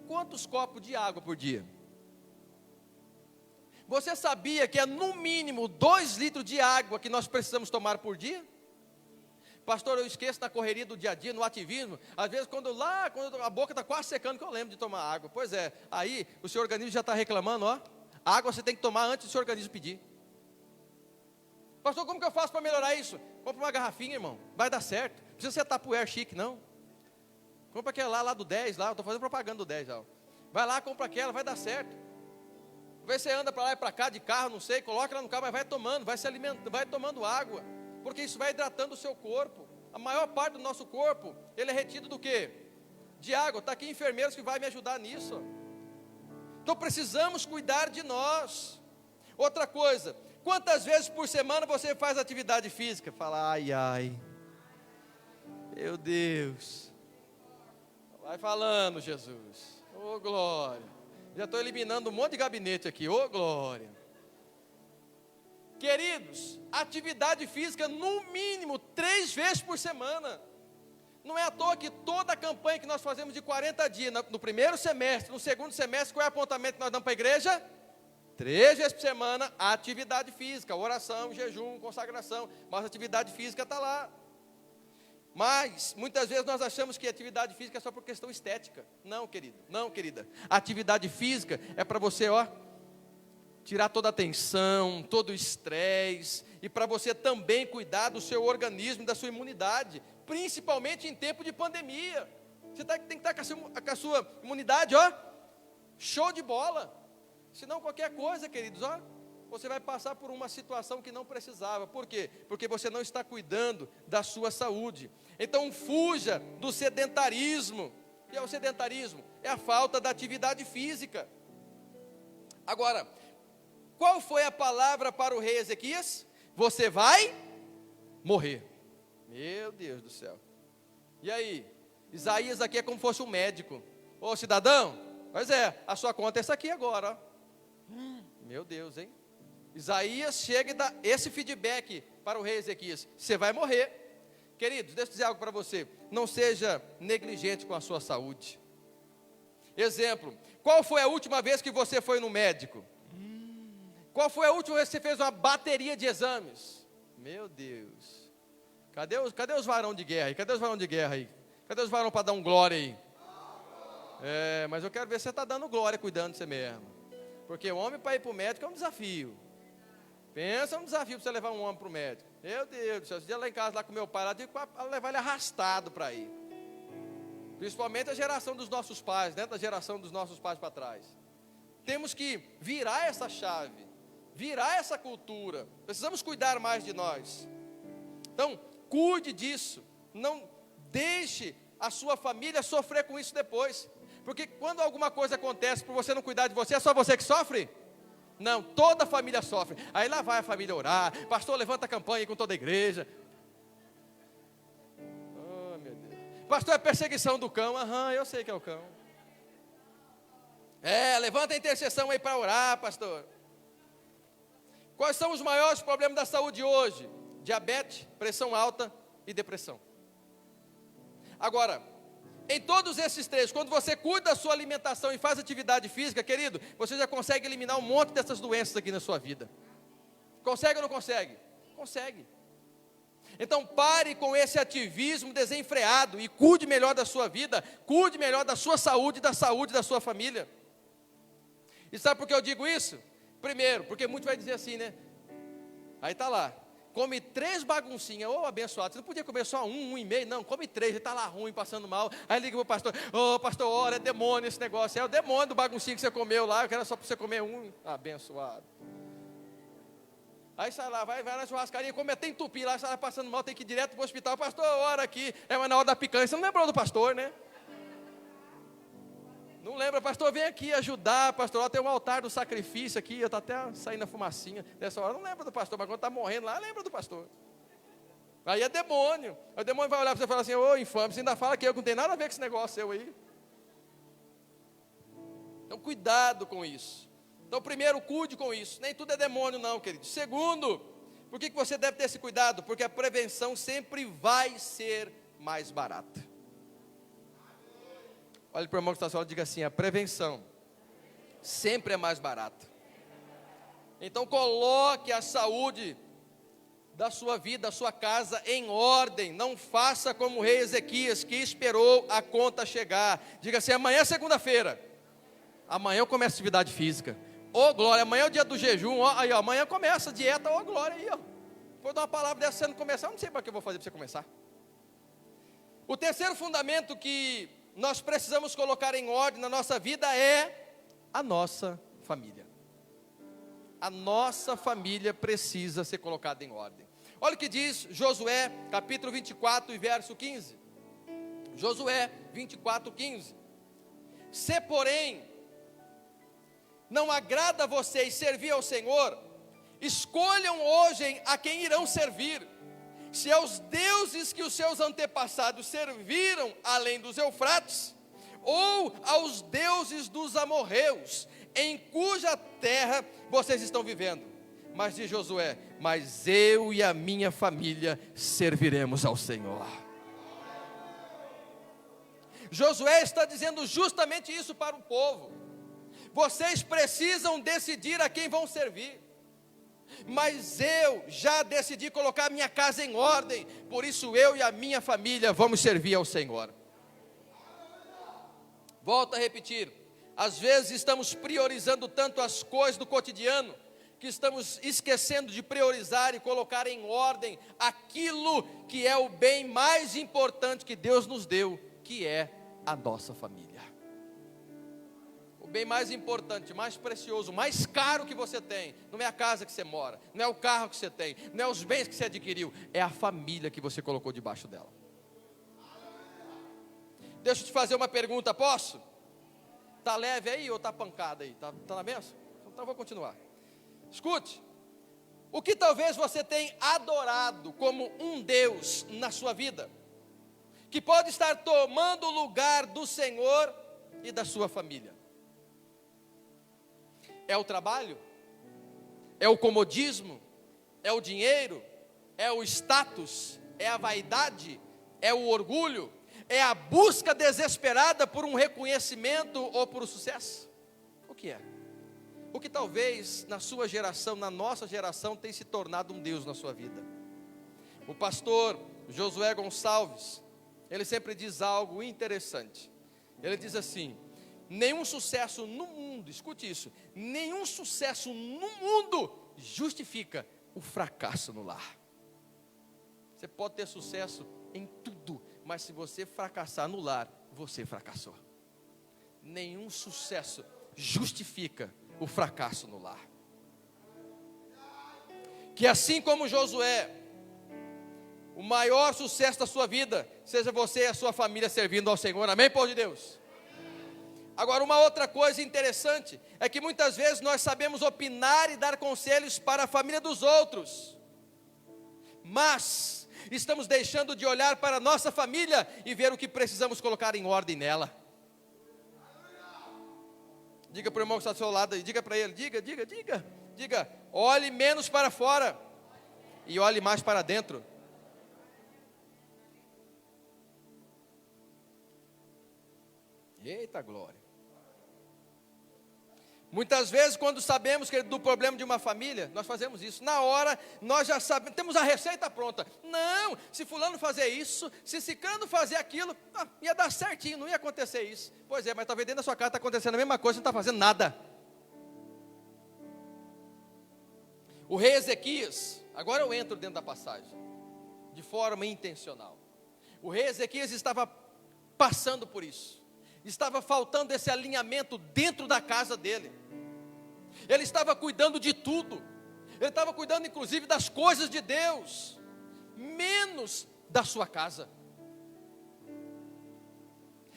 quantos copos de água por dia? Você sabia que é no mínimo 2 litros de água que nós precisamos tomar por dia? Pastor, eu esqueço na correria do dia a dia, no ativismo. Às vezes quando a boca está quase secando, que eu lembro de tomar água. Pois é, aí o seu organismo já está reclamando, água você tem que tomar antes do seu organismo pedir. Pastor, como que eu faço para melhorar isso? Compra uma garrafinha, irmão, vai dar certo. Não precisa ser Tupperware chique, não. Compra aquela lá do 10, lá, eu estou fazendo propaganda do 10. Ó. Vai lá, compra aquela, vai dar certo. Vê se você anda para lá e para cá de carro, não sei, coloca ela no carro, mas vai tomando, vai se alimentando, vai tomando água. Porque isso vai hidratando o seu corpo. A maior parte do nosso corpo, ele é retido do quê? De água. Está aqui enfermeiros que vai me ajudar nisso. Então precisamos cuidar de nós. Outra coisa, quantas vezes por semana você faz atividade física? Fala, ai, meu Deus. Vai falando, Jesus. Ô glória. Já estou eliminando um monte de gabinete aqui, ô glória. Queridos, atividade física no mínimo 3 vezes por semana. Não é à toa que toda a campanha que nós fazemos de 40 dias, no primeiro semestre, no segundo semestre, qual é o apontamento que nós damos para a igreja? 3 vezes por semana, atividade física, oração, jejum, consagração, mas a atividade física está lá. Mas, muitas vezes nós achamos que atividade física é só por questão estética. Não, querido, não, querida. Atividade física é para você, tirar toda a tensão, todo o estresse, e para você também cuidar do seu organismo, da sua imunidade, principalmente em tempo de pandemia. Você tem que estar com a sua imunidade, show de bola. Senão qualquer coisa, queridos, você vai passar por uma situação que não precisava. Por quê? Porque você não está cuidando da sua saúde. Então fuja do sedentarismo. O que é o sedentarismo? É a falta da atividade física. Agora, qual foi a palavra para o rei Ezequias? Você vai morrer. Meu Deus do céu. E aí? Isaías aqui é como se fosse um médico. Ô cidadão, pois é, a sua conta é essa aqui agora. Meu Deus, hein? Isaías chega e dá esse feedback para o rei Ezequias: você vai morrer. Queridos, deixa eu dizer algo para você: não seja negligente com a sua saúde. Exemplo: qual foi a última vez que você foi no médico? Qual foi a última vez que você fez uma bateria de exames? Meu Deus, cadê os varão de guerra aí? Cadê os varão de guerra aí? Cadê os varão para dar um glória aí? Mas eu quero ver se você está dando glória, cuidando de você mesmo. Porque o homem para ir para o médico é um desafio. Pensa um desafio para você levar um homem para o médico. Meu Deus do céu, esse dia lá em casa, lá com meu pai, lá, digo para levar ele arrastado para ir. Principalmente a geração dos nossos pais, né? Da geração dos nossos pais para trás. Temos que virar essa chave, virar essa cultura. Precisamos cuidar mais de nós. Então, cuide disso. Não deixe a sua família sofrer com isso depois. Porque quando alguma coisa acontece por você não cuidar de você, é só você que sofre? Não, toda a família sofre. Aí lá vai a família orar. Pastor, levanta a campanha com toda a igreja. Oh, meu Deus. Pastor, é perseguição do cão. Aham, eu sei que é o cão. Levanta a intercessão aí para orar, pastor. Quais são os maiores problemas da saúde hoje? Diabetes, pressão alta e depressão. Agora, em todos esses três, quando você cuida da sua alimentação e faz atividade física, querido, você já consegue eliminar um monte dessas doenças aqui na sua vida. Consegue ou não consegue? Consegue. Então pare com esse ativismo desenfreado e cuide melhor da sua vida, cuide melhor da sua saúde e da saúde da sua família. E sabe por que eu digo isso? Primeiro, porque muitos vai dizer assim, né? Aí está lá. Come 3 baguncinhas, abençoado, você não podia comer só um e meio, não, come 3, ele está lá ruim, passando mal, aí liga para o pastor: pastor, ora, é demônio esse negócio, é o demônio do baguncinho que você comeu lá, eu quero só para você comer um, abençoado. Aí sai lá, vai na churrascaria, come até entupir lá, sai lá passando mal, tem que ir direto para o hospital: pastor, ora aqui, mas na hora da picanha, você não lembrou do pastor, né? Não lembra, pastor, vem aqui ajudar, pastor, lá tem um altar do sacrifício aqui, está até saindo a fumacinha, nessa hora não lembra do pastor, mas quando está morrendo lá, lembra do pastor. Aí é demônio, aí o demônio vai olhar para você e falar assim: ô infame, você ainda fala que eu não tenho nada a ver com esse negócio seu aí. Então cuidado com isso. Então primeiro, cuide com isso, nem tudo é demônio não, querido. Segundo, por que você deve ter esse cuidado? Porque a prevenção sempre vai ser mais barata. Olha para o irmão que está só e diga assim: a prevenção sempre é mais barata. Então coloque a saúde da sua vida, da sua casa em ordem. Não faça como o rei Ezequias, que esperou a conta chegar. Diga assim: amanhã é segunda-feira, amanhã eu começo a atividade física. Ô glória, amanhã é o dia do jejum, aí ó, amanhã começa a dieta, ô glória aí ó. Vou dar uma palavra dessa, você não começar, eu não sei para que eu vou fazer para você começar. O terceiro fundamento que nós precisamos colocar em ordem na nossa vida é a nossa família. A nossa família precisa ser colocada em ordem. Olha o que diz Josué, capítulo 24 e verso 15. Josué 24, 15. Se porém não agrada a vocês servir ao Senhor, escolham hoje a quem irão servir. Se aos deuses que os seus antepassados serviram além dos Eufrates, ou aos deuses dos amorreus, em cuja terra vocês estão vivendo. Mas diz Josué: mas eu e a minha família serviremos ao Senhor. Josué está dizendo justamente isso para o povo: vocês precisam decidir a quem vão servir. Mas eu já decidi colocar a minha casa em ordem, por isso eu e a minha família vamos servir ao Senhor. Volto a repetir: às vezes estamos priorizando tanto as coisas do cotidiano, que estamos esquecendo de priorizar e colocar em ordem aquilo que é o bem mais importante que Deus nos deu, que é a nossa família. O bem mais importante, mais precioso, mais caro que você tem, não é a casa que você mora, não é o carro que você tem, não é os bens que você adquiriu, é a família que você colocou debaixo dela. Deixa eu te fazer uma pergunta, posso? Está leve aí ou está pancada aí? Está na benção? Então eu vou continuar. Escute, o que talvez você tenha adorado como um Deus na sua vida, que pode estar tomando o lugar do Senhor e da sua família? É o trabalho? É o comodismo? É o dinheiro? É o status? É a vaidade? É o orgulho? É a busca desesperada por um reconhecimento ou por um sucesso? O que é? O que talvez na sua geração, na nossa geração, tenha se tornado um Deus na sua vida? O pastor Josué Gonçalves, ele sempre diz algo interessante. Ele diz assim: nenhum sucesso no mundo, escute isso, nenhum sucesso no mundo justifica o fracasso no lar. Você pode ter sucesso em tudo, mas se você fracassar no lar, você fracassou. Nenhum sucesso justifica o fracasso no lar. Que assim como Josué, o maior sucesso da sua vida seja você e a sua família servindo ao Senhor. Amém, povo de Deus? Agora, uma outra coisa interessante é que muitas vezes nós sabemos opinar e dar conselhos para a família dos outros, mas estamos deixando de olhar para a nossa família e ver o que precisamos colocar em ordem nela. Diga para o irmão que está do seu lado aí, diga para ele, diga, olhe menos para fora e olhe mais para dentro. Eita glória. Muitas vezes quando sabemos que do problema de uma família, nós fazemos isso, na hora nós já sabemos, temos a receita pronta. Não, se fulano fazer isso, se ciclano fazer aquilo, ia dar certinho, não ia acontecer isso. Pois é, mas talvez dentro da sua casa está acontecendo a mesma coisa, você não está fazendo nada. O rei Ezequias, agora eu entro dentro da passagem, de forma intencional. O rei Ezequias estava passando por isso. Estava faltando esse alinhamento dentro da casa dele. Ele estava cuidando de tudo. Ele estava cuidando inclusive das coisas de Deus, menos da sua casa.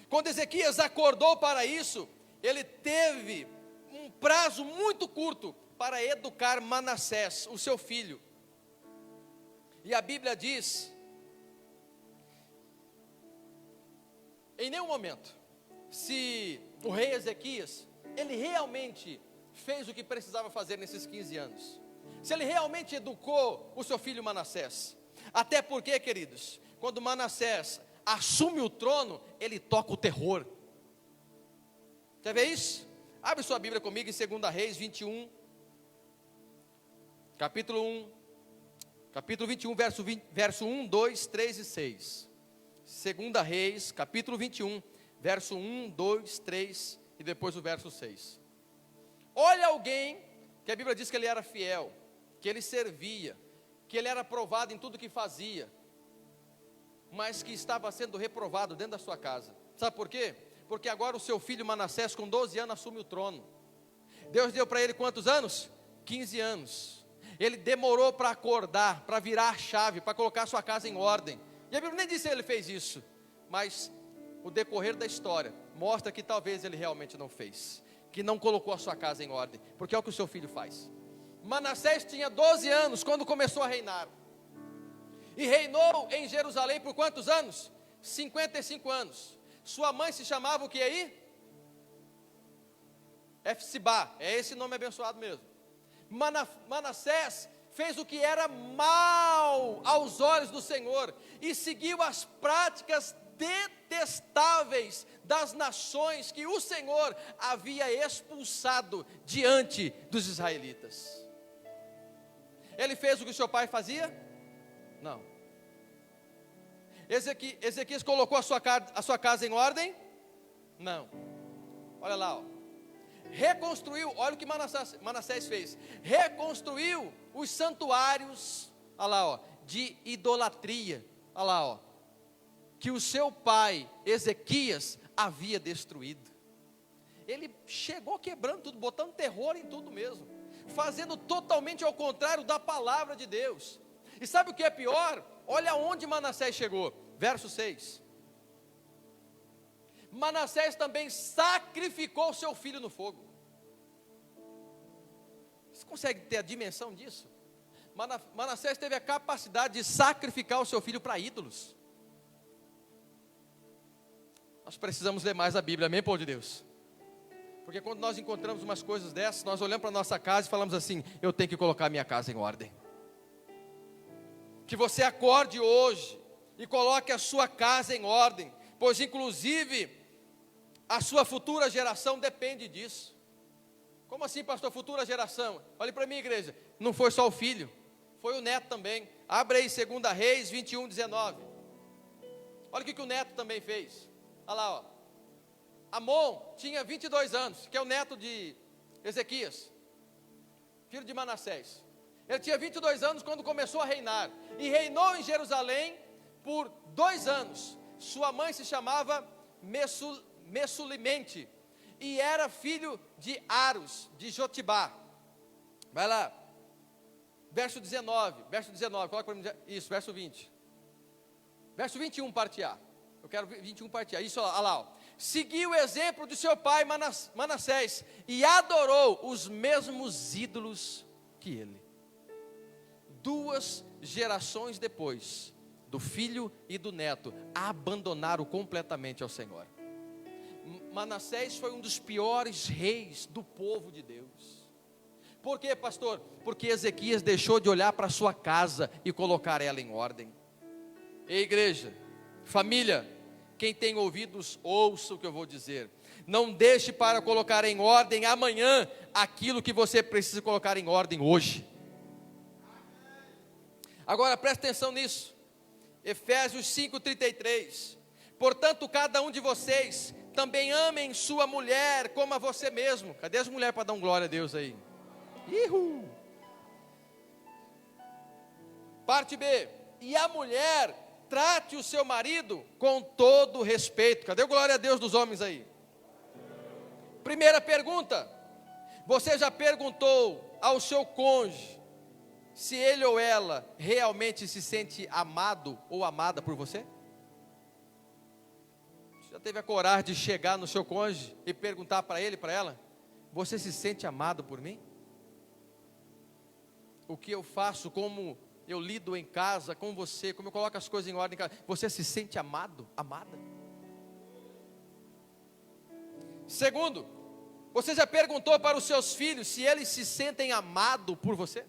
Quando Ezequias acordou para isso, ele teve um prazo muito curto para educar Manassés, o seu filho. E a Bíblia diz, em nenhum momento, se o rei Ezequias, ele realmente fez o que precisava fazer nesses 15 anos. Se ele realmente educou o seu filho Manassés. Até porque, queridos, quando Manassés assume o trono, ele toca o terror. Quer ver isso? Abre sua Bíblia comigo em 2 Reis 21. Capítulo 1. Capítulo 21, verso 1, 2, 3 e 6. 2 Reis, capítulo 21. Verso 1, 2, 3 e depois o verso 6. Olha alguém que a Bíblia diz que ele era fiel, que ele servia, que ele era aprovado em tudo que fazia, mas que estava sendo reprovado dentro da sua casa. Sabe por quê? Porque agora o seu filho Manassés com 12 anos assume o trono. Deus deu para ele quantos anos? 15 anos. Ele demorou para acordar, para virar a chave, para colocar a sua casa em ordem. E a Bíblia nem disse que ele fez isso, mas o decorrer da história mostra que talvez ele realmente não fez, que não colocou a sua casa em ordem, porque é o que o seu filho faz. Manassés tinha 12 anos quando começou a reinar, e reinou em Jerusalém por quantos anos? 55 anos. Sua mãe se chamava o que aí? Efsibá, é esse nome abençoado mesmo. Manassés fez o que era mal aos olhos do Senhor, e seguiu as práticas detestáveis das nações que o Senhor havia expulsado diante dos israelitas. Ele fez o que o seu pai fazia? Não. Ezequias colocou a sua casa em ordem? Não. Olha lá, ó. Reconstruiu, olha o que Manassés fez. Reconstruiu os santuários, olha lá, ó, de idolatria. Olha lá, ó, que o seu pai, Ezequias, havia destruído. Ele chegou quebrando tudo, botando terror em tudo mesmo, fazendo totalmente ao contrário da palavra de Deus. E sabe o que é pior? Olha onde Manassés chegou, verso 6. Manassés também sacrificou seu filho no fogo. Você consegue ter a dimensão disso? Manassés teve a capacidade de sacrificar o seu filho para ídolos. Nós precisamos ler mais a Bíblia, amém, povo de Deus? Porque quando nós encontramos umas coisas dessas, nós olhamos para a nossa casa e falamos assim: eu tenho que colocar minha casa em ordem. Que você acorde hoje e coloque a sua casa em ordem, pois inclusive a sua futura geração depende disso. Como assim, pastor, futura geração? Olhe para mim, igreja, não foi só o filho, foi o neto também. Abre aí 2 Reis 21:19. Olha o que o neto também fez. Olha lá, ó. Amon tinha 22 anos, que é o neto de Ezequias, filho de Manassés. Ele tinha 22 anos quando começou a reinar, e reinou em Jerusalém por 2 anos. Sua mãe se chamava Messulimente, e era filho de Aros, de Jotibá. Vai lá, verso 19, coloca para mim, isso, verso 20. Verso 21, parte A. Eu quero 21, parte A, isso, olha lá, ó. Seguiu o exemplo de seu pai Manassés e adorou os mesmos ídolos que ele. 2 gerações depois, do filho e do neto, abandonaram completamente ao Senhor. Manassés foi um dos piores reis do povo de Deus. Por quê, pastor? Porque Ezequias deixou de olhar para a sua casa e colocar ela em ordem. Ei, igreja, família, quem tem ouvidos, ouça o que eu vou dizer. Não deixe para colocar em ordem amanhã aquilo que você precisa colocar em ordem hoje. Agora preste atenção nisso. Efésios 5:33. Portanto, cada um de vocês também amem sua mulher como a você mesmo. Cadê as mulheres para dar um glória a Deus aí? Ihu! Parte B. E a mulher trate o seu marido com todo respeito. Cadê o glória a Deus dos homens aí? Primeira pergunta: você já perguntou ao seu cônjuge se ele ou ela realmente se sente amado ou amada por você? Você já teve a coragem de chegar no seu cônjuge e perguntar para ele, para ela: você se sente amado por mim? O que eu faço, como eu lido em casa com você, como eu coloco as coisas em ordem em casa, você se sente amado, amada? Segundo, você já perguntou para os seus filhos se eles se sentem amados por você?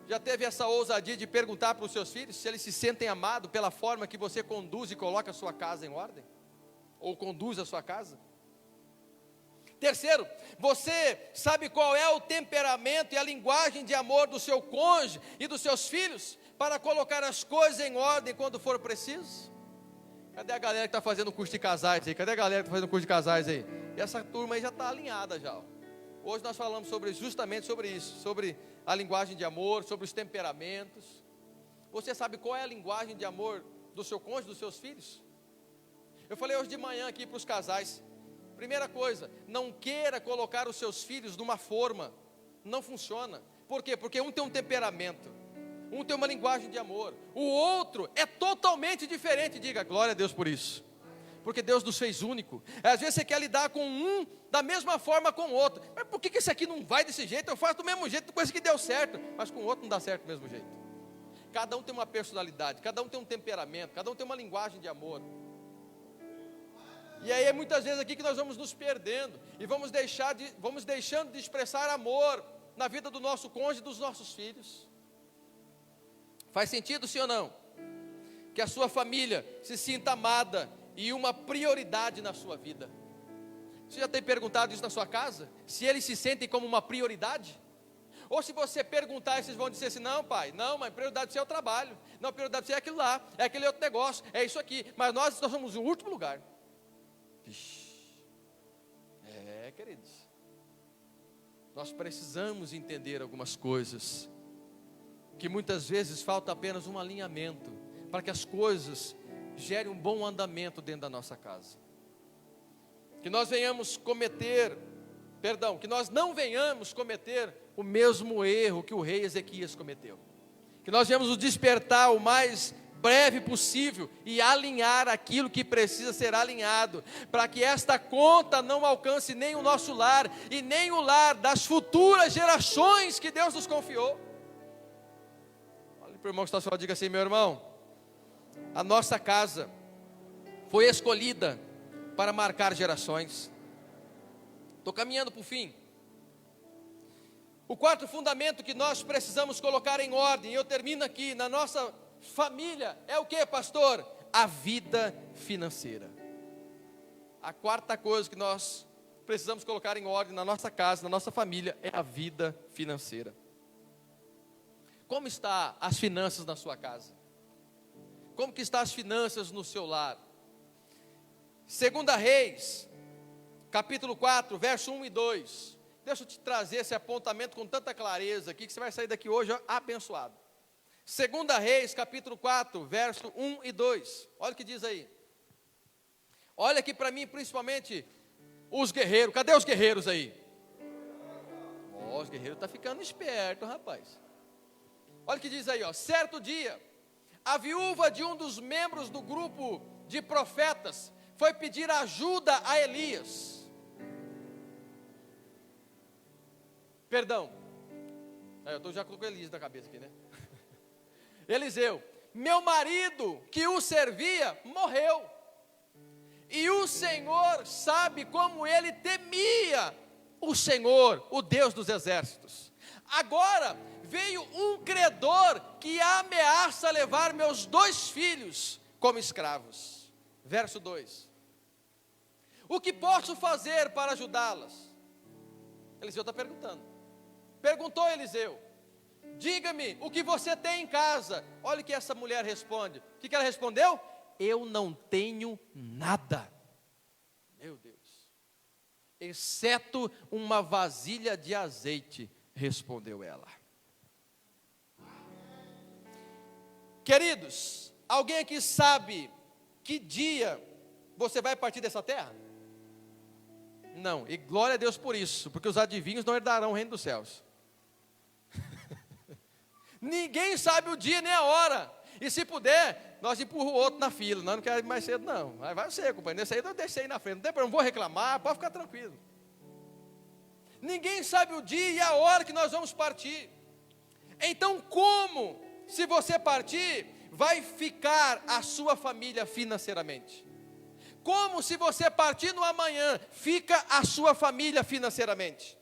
Já teve essa ousadia de perguntar para os seus filhos se eles se sentem amados pela forma que você conduz e coloca a sua casa em ordem? Ou conduz a sua casa? Terceiro, você sabe qual é o temperamento e a linguagem de amor do seu cônjuge e dos seus filhos para colocar as coisas em ordem quando for preciso? Cadê a galera que está fazendo curso de casais aí? Cadê a galera que está fazendo curso de casais aí? E essa turma aí já está alinhada já. Hoje nós falamos justamente sobre isso, sobre a linguagem de amor, sobre os temperamentos. Você sabe qual é a linguagem de amor do seu cônjuge, dos seus filhos? Eu falei hoje de manhã aqui para os casais. Primeira coisa, não queira colocar os seus filhos numa forma, não funciona. Por quê? Porque um tem um temperamento, um tem uma linguagem de amor, o outro é totalmente diferente. Diga glória a Deus por isso, porque Deus nos fez único. Às vezes você quer lidar com um da mesma forma com o outro, mas por que esse aqui não vai desse jeito? Eu faço do mesmo jeito, com esse que deu certo, mas com o outro não dá certo do mesmo jeito. Cada um tem uma personalidade, cada um tem um temperamento, cada um tem uma linguagem de amor. E aí é muitas vezes aqui que nós vamos nos perdendo e vamos deixando de expressar amor na vida do nosso cônjuge e dos nossos filhos. Faz sentido, sim ou não? Que a sua família se sinta amada e uma prioridade na sua vida. Você já tem perguntado isso na sua casa? Se eles se sentem como uma prioridade? Ou se você perguntar, vocês vão dizer assim: não pai, não, mas prioridade é o trabalho, não, prioridade é aquilo lá, é aquele outro negócio, é isso aqui, mas nós somos o último lugar. Queridos, nós precisamos entender algumas coisas, que muitas vezes falta apenas um alinhamento, para que as coisas gerem um bom andamento dentro da nossa casa. Que nós não venhamos cometer o mesmo erro que o rei Ezequias cometeu. Que nós venhamos nos despertar o mais breve possível e alinhar aquilo que precisa ser alinhado, para que esta conta não alcance nem o nosso lar e nem o lar das futuras gerações que Deus nos confiou. Olha para o irmão que está só, diga assim: meu irmão, a nossa casa foi escolhida para marcar gerações. Estou caminhando para o fim. O quarto fundamento que nós precisamos colocar em ordem, e eu termino aqui, na nossa família, é o que, pastor? A vida financeira. A quarta coisa que nós precisamos colocar em ordem na nossa casa, na nossa família, é a vida financeira. Como está as finanças na sua casa? Como que estão as finanças no seu lar? 2 Reis, capítulo 4, verso 1 e 2. Deixa eu te trazer esse apontamento com tanta clareza aqui, que você vai sair daqui hoje abençoado. 2 Reis, capítulo 4, verso 1 e 2. Olha o que diz aí. Olha aqui para mim, principalmente, os guerreiros. Cadê os guerreiros aí? Os guerreiros estão ficando espertos, rapaz. Olha o que diz aí, ó. Certo dia, a viúva de um dos membros do grupo de profetas foi pedir ajuda a Elias. Perdão, eu estou já com Elias na cabeça aqui, né? Eliseu, meu marido que o servia morreu, e o Senhor sabe como ele temia o Senhor, o Deus dos exércitos. Agora veio um credor que ameaça levar meus 2 filhos como escravos. Verso 2. O que posso fazer para ajudá-las? Eliseu está perguntando. Perguntou Eliseu: diga-me o que você tem em casa. Olha o que essa mulher responde. O que ela respondeu? Eu não tenho nada. Meu Deus. Exceto uma vasilha de azeite, respondeu ela. Queridos, alguém aqui sabe que dia você vai partir dessa terra? Não, e glória a Deus por isso, porque os adivinhos não herdarão o reino dos céus. Ninguém sabe o dia nem a hora. E se puder, nós empurramos o outro na fila. Nós não queremos ir mais cedo, não. Vai você, companheiro. Nesse aí eu deixei na frente. Não tem problema, não vou reclamar, pode ficar tranquilo. Ninguém sabe o dia e a hora que nós vamos partir. Então, como, se você partir, vai ficar a sua família financeiramente? Como, se você partir no amanhã, fica a sua família financeiramente?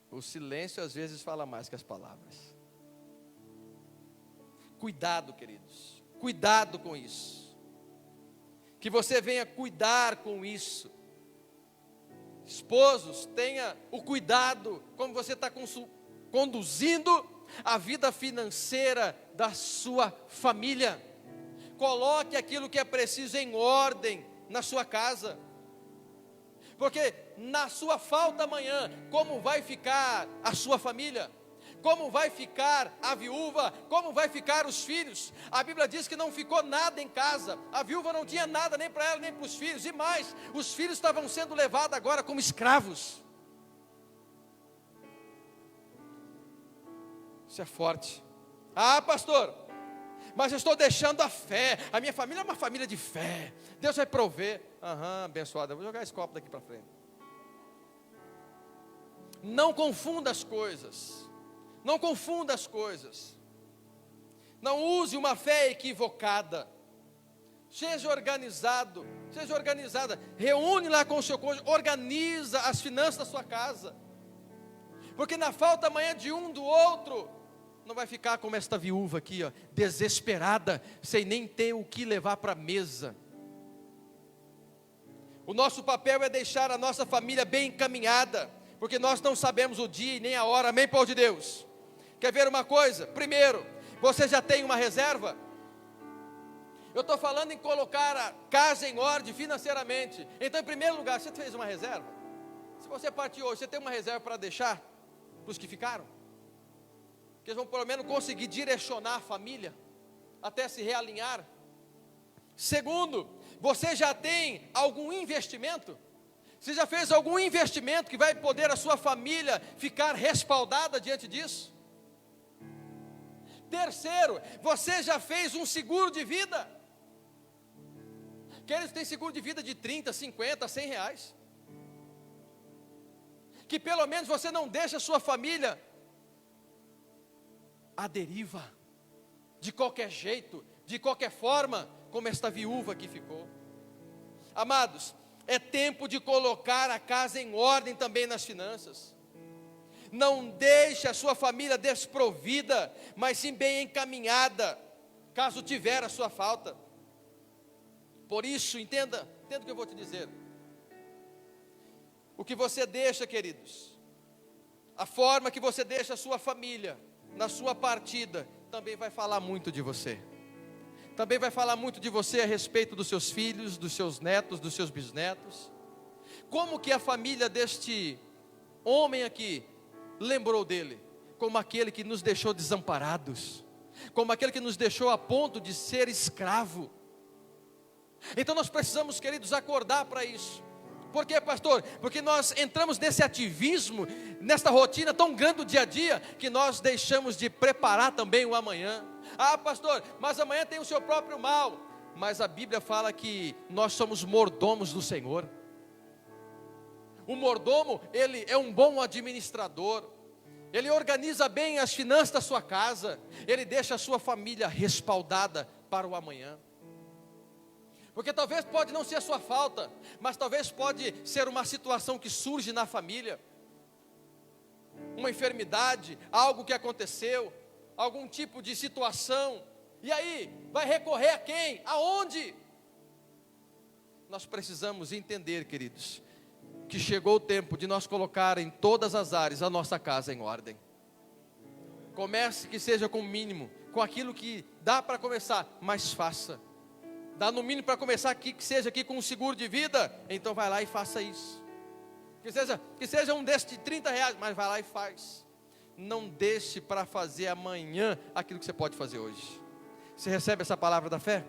O silêncio às vezes fala mais que as palavras. Cuidado, queridos, cuidado com isso. Que você venha cuidar com isso. Esposos, tenha o cuidado como você está conduzindo a vida financeira da sua família. Coloque aquilo que é preciso em ordem na sua casa. Porque na sua falta amanhã, como vai ficar a sua família? Como vai ficar a viúva? Como vai ficar os filhos? A Bíblia diz que não ficou nada em casa. A viúva não tinha nada nem para ela, nem para os filhos. E mais, os filhos estavam sendo levados agora como escravos. Isso é forte. Ah, pastor, mas eu estou deixando a fé. A minha família é uma família de fé. Deus vai prover. Abençoado. Eu vou jogar esse copo daqui para frente. Não confunda as coisas. Não confunda as coisas. Não use uma fé equivocada. Seja organizado. Seja organizada. Reúne lá com o seu cônjuge. Organiza as finanças da sua casa. Porque na falta amanhã de um do outro, não vai ficar como esta viúva aqui, ó, desesperada, sem nem ter o que levar para a mesa. O nosso papel é deixar a nossa família bem encaminhada, porque nós não sabemos o dia e nem a hora, amém, povo de Deus? Quer ver uma coisa? Primeiro, você já tem uma reserva? Eu estou falando em colocar a casa em ordem financeiramente. Então, em primeiro lugar, você fez uma reserva? Se você partir hoje, você tem uma reserva para deixar para os que ficaram? Que eles vão pelo menos conseguir direcionar a família até se realinhar. Segundo, você já tem algum investimento? Você já fez algum investimento que vai poder a sua família ficar respaldada diante disso? Terceiro, você já fez um seguro de vida? Que eles têm seguro de vida de 30, 50, 100 reais. Que pelo menos você não deixa a sua família à deriva, de qualquer jeito, de qualquer forma. como esta viúva que ficou. Amados, é tempo de colocar a casa em ordem também nas finanças. Não deixe a sua família desprovida, mas sim bem encaminhada, caso tiver a sua falta. Por isso, entenda o que eu vou te dizer. O que você deixa, queridos, a forma que você deixa a sua família na sua partida, também vai falar muito de você. Também vai falar muito de você a respeito dos seus filhos, dos seus netos, dos seus bisnetos. Como que a família deste homem aqui lembrou dele? Como aquele que nos deixou desamparados, como aquele que nos deixou a ponto de ser escravo. Então nós precisamos, queridos, acordar para isso. Por quê, pastor? Porque nós entramos nesse ativismo, nesta rotina tão grande do dia a dia, que nós deixamos de preparar também o amanhã. Ah, pastor, mas amanhã tem o seu próprio mal. Mas a Bíblia fala que nós somos mordomos do Senhor. O mordomo, ele é um bom administrador. Ele organiza bem as finanças da sua casa. Ele deixa a sua família respaldada para o amanhã. Porque talvez pode não ser a sua falta, mas talvez pode ser uma situação que surge na família. Uma enfermidade, algo que aconteceu, algum tipo de situação. E aí, vai recorrer a quem? Aonde? Nós precisamos entender, queridos, que chegou o tempo de nós colocar em todas as áreas a nossa casa em ordem. Comece que seja com o mínimo, com aquilo que dá para começar, mas faça. Dá no mínimo para começar aqui, que seja aqui com um seguro de vida, então vai lá e faça isso. Que seja um desses de 30 reais, mas vai lá e faz. Não deixe para fazer amanhã aquilo que você pode fazer hoje. Você recebe essa palavra da fé?